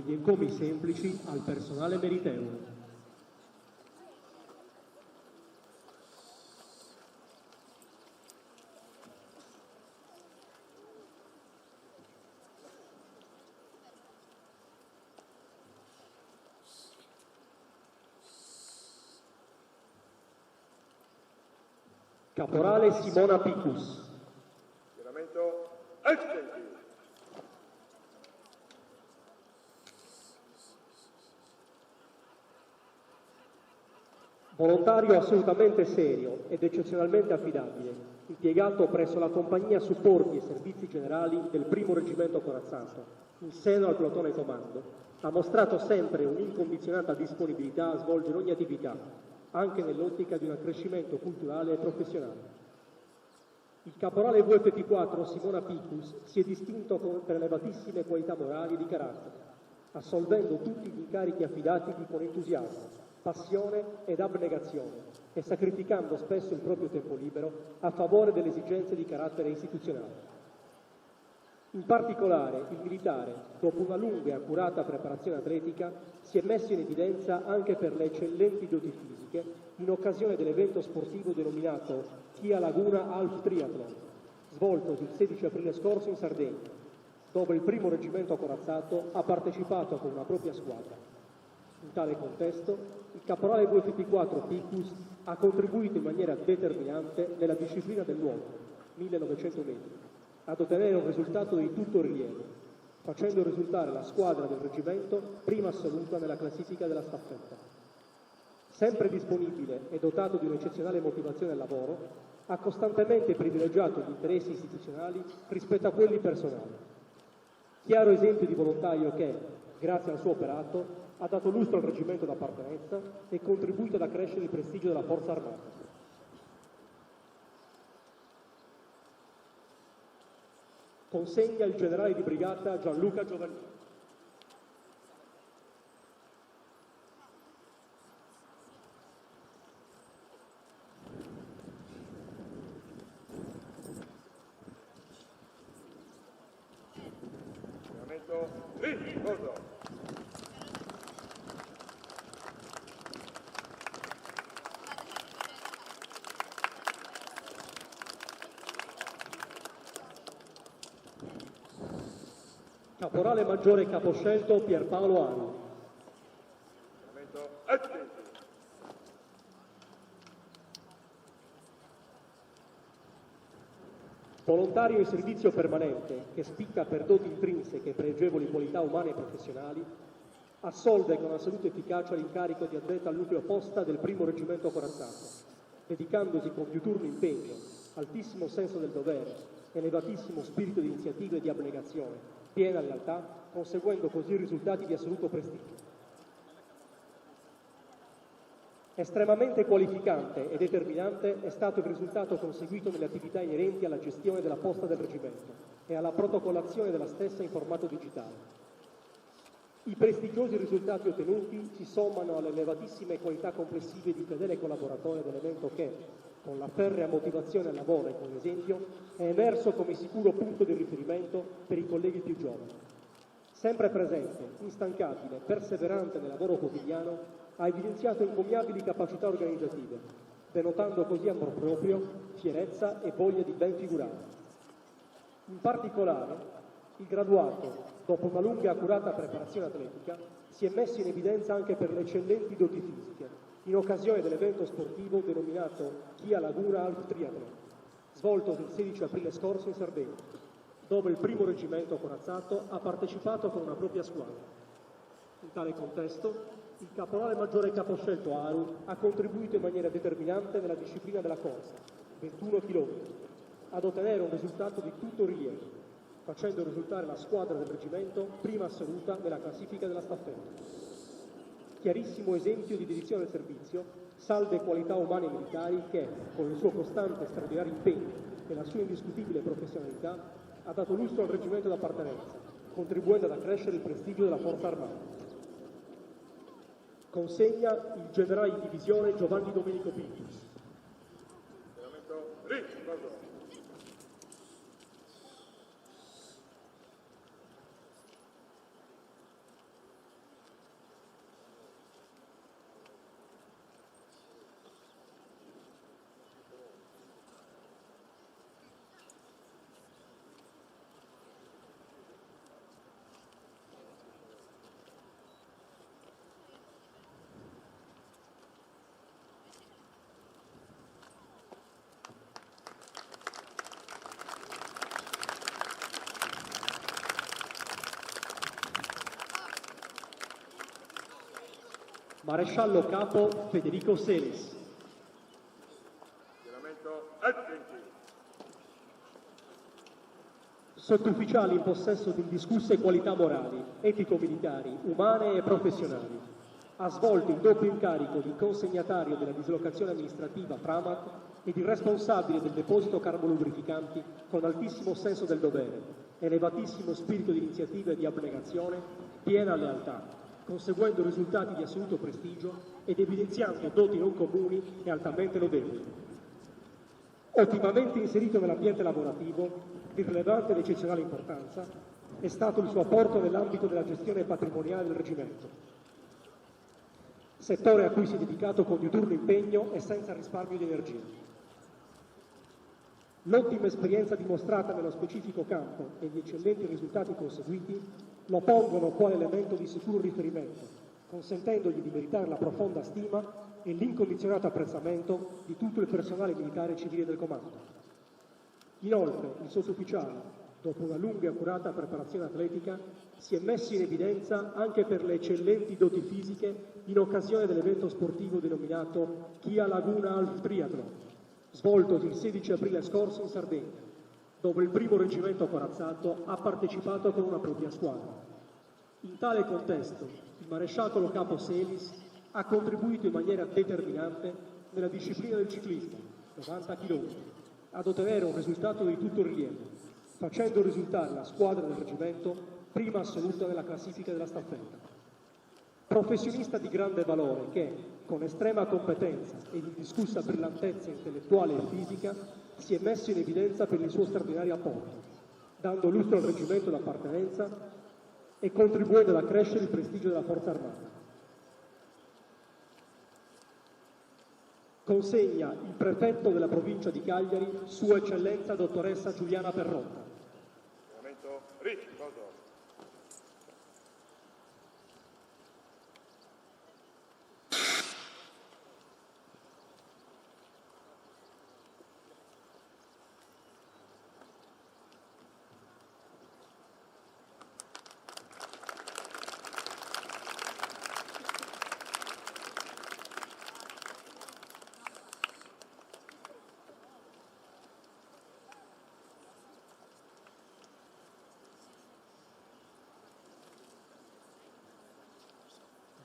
degli encomi semplici al personale meritevole. Caporale Simona Picus. Schieramento Accidenti. Volontario assolutamente serio ed eccezionalmente affidabile, impiegato presso la compagnia supporti e servizi generali del primo reggimento corazzato, in seno al plotone comando, ha mostrato sempre un'incondizionata disponibilità a svolgere ogni attività, anche nell'ottica di un accrescimento culturale e professionale. Il caporale VFP4 Simona Picus si è distinto per elevatissime qualità morali e di carattere, assolvendo tutti gli incarichi affidatigli con entusiasmo, passione ed abnegazione e sacrificando spesso il proprio tempo libero a favore delle esigenze di carattere istituzionale. In particolare, il militare, dopo una lunga e accurata preparazione atletica, si è messo in evidenza anche per le eccellenti doti fisiche in occasione dell'evento sportivo denominato Chia Laguna Half Triathlon, svoltosi il 16 aprile scorso in Sardegna, dove il primo reggimento corazzato ha partecipato con una propria squadra. In tale contesto, il caporale VFP4 Picus ha contribuito in maniera determinante nella disciplina del nuoto, 1900 metri, ad ottenere un risultato di tutto rilievo, facendo risultare la squadra del reggimento prima assoluta nella classifica della staffetta. Sempre disponibile e dotato di un'eccezionale motivazione al lavoro, ha costantemente privilegiato gli interessi istituzionali rispetto a quelli personali. Chiaro esempio di volontario che, grazie al suo operato, ha dato lustro al reggimento d'appartenenza e contribuito ad accrescere il prestigio della Forza Armata. Consegna il generale di brigata Gianluca Giovannini. Schieramento Ricordo. Caporale maggiore caposcelto Pierpaolo Ari. Schieramento Accidenti. Volontario in servizio permanente, che spicca per doti intrinseche e pregevoli qualità umane e professionali, assolve con assoluta efficacia l'incarico di addetta al nucleo posta del primo reggimento corazzato, dedicandosi con più turno impegno, altissimo senso del dovere, elevatissimo spirito di iniziativa e di abnegazione, piena lealtà, conseguendo così risultati di assoluto prestigio. Estremamente qualificante e determinante è stato il risultato conseguito nelle attività inerenti alla gestione della posta del reggimento e alla protocollazione della stessa in formato digitale. I prestigiosi risultati ottenuti si sommano alle elevatissime qualità complessive di fedele collaboratore dell'evento che, con la ferrea motivazione al lavoro e con l'esempio, è emerso come sicuro punto di riferimento per i colleghi più giovani. Sempre presente, instancabile, perseverante nel lavoro quotidiano, ha evidenziato encomiabili capacità organizzative, denotando così amor proprio, fierezza e voglia di ben figurare. In particolare, il graduato, dopo una lunga e accurata preparazione atletica, si è messo in evidenza anche per le eccellenti doti fisiche, in occasione dell'evento sportivo denominato Chia Laguna Half Triathlon, svoltosi il 16 aprile scorso in Sardegna, dove il primo reggimento corazzato ha partecipato con una propria squadra. In tale contesto, il caporale maggiore caposcelto Aru ha contribuito in maniera determinante nella disciplina della corsa, 21 km, ad ottenere un risultato di tutto rilievo, facendo risultare la squadra del reggimento prima assoluta nella classifica della staffetta. Chiarissimo esempio di dedizione al servizio, salde qualità umane e militari che, con il suo costante e straordinario impegno e la sua indiscutibile professionalità, ha dato lustro al reggimento d'appartenenza, contribuendo ad accrescere il prestigio della Forza Armata. Consegna il generale di divisione Giovanni Domenico Picus. Schieramento Ricordo. Maresciallo capo Federico Selis. Schieramento attenti. Sottufficiali in possesso di indiscusse qualità morali, etico-militari, umane e professionali. Ha svolto il doppio incarico di consegnatario della dislocazione amministrativa Pramac e di responsabile del deposito carbolubrificanti con altissimo senso del dovere, elevatissimo spirito di iniziativa e di abnegazione, piena lealtà, conseguendo risultati di assoluto prestigio ed evidenziando doti non comuni e altamente lodevoli. Ottimamente inserito nell'ambiente lavorativo, di rilevante ed eccezionale importanza è stato il suo apporto nell'ambito della gestione patrimoniale del reggimento, settore a cui si è dedicato con diuturno impegno e senza risparmio di energia. L'ottima esperienza dimostrata nello specifico campo e gli eccellenti risultati conseguiti lo pongono quale elemento di sicuro riferimento, consentendogli di meritare la profonda stima e l'incondizionato apprezzamento di tutto il personale militare e civile del comando. Inoltre, il sottufficiale, dopo una lunga e accurata preparazione atletica, si è messo in evidenza anche per le eccellenti doti fisiche in occasione dell'evento sportivo denominato Chia Laguna Half Triathlon, svoltosi il 16 aprile scorso in Sardegna, dove il primo reggimento corazzato ha partecipato con una propria squadra. In tale contesto, il maresciallo capo Selis ha contribuito in maniera determinante nella disciplina del ciclismo, 90 km, ad ottenere un risultato di tutto rilievo, facendo risultare la squadra del reggimento prima assoluta nella classifica della staffetta. Professionista di grande valore che, con estrema competenza e indiscussa brillantezza intellettuale e fisica, si è messo in evidenza per il suo straordinario apporto, dando lustro al reggimento d'appartenenza e contribuendo ad accrescere il prestigio della Forza Armata. Consegna il prefetto della provincia di Cagliari, Sua Eccellenza Dottoressa Giuliana Perrotta. Schieramento riposo.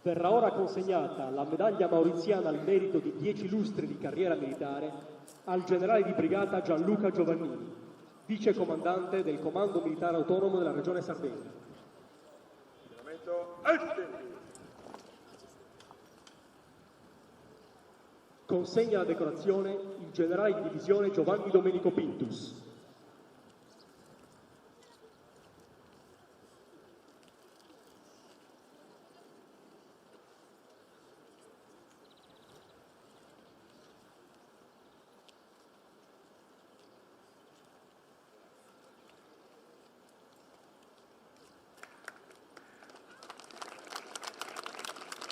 Verrà ora consegnata la medaglia mauriziana al merito di 10 lustri di carriera militare al generale di brigata Gianluca Giovannini, vice comandante del Comando Militare Autonomo della Regione Sardegna. Schieramento attenti. Consegna la decorazione il generale di divisione Giovanni Domenico Pintus.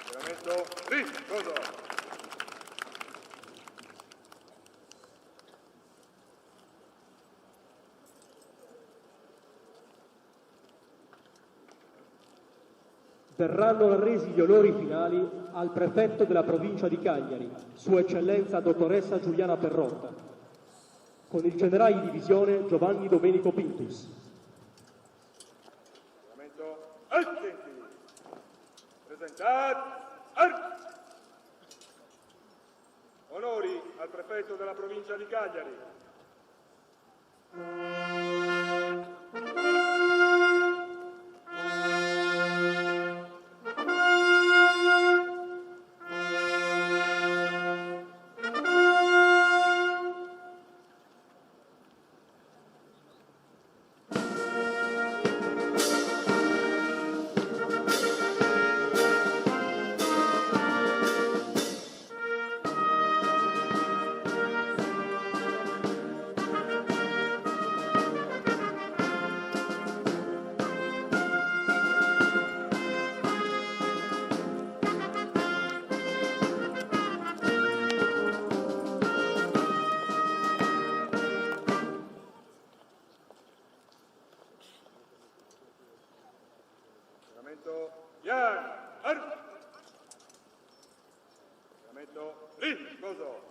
Schieramento riposo. Verranno resi gli onori finali al prefetto della provincia di Cagliari, Sua Eccellenza Dottoressa Giuliana Perrotta, con il generale di divisione Giovanni Domenico Pintus. Schieramento attenti. Presentate armi. Onori al prefetto della provincia di Cagliari. Cosò.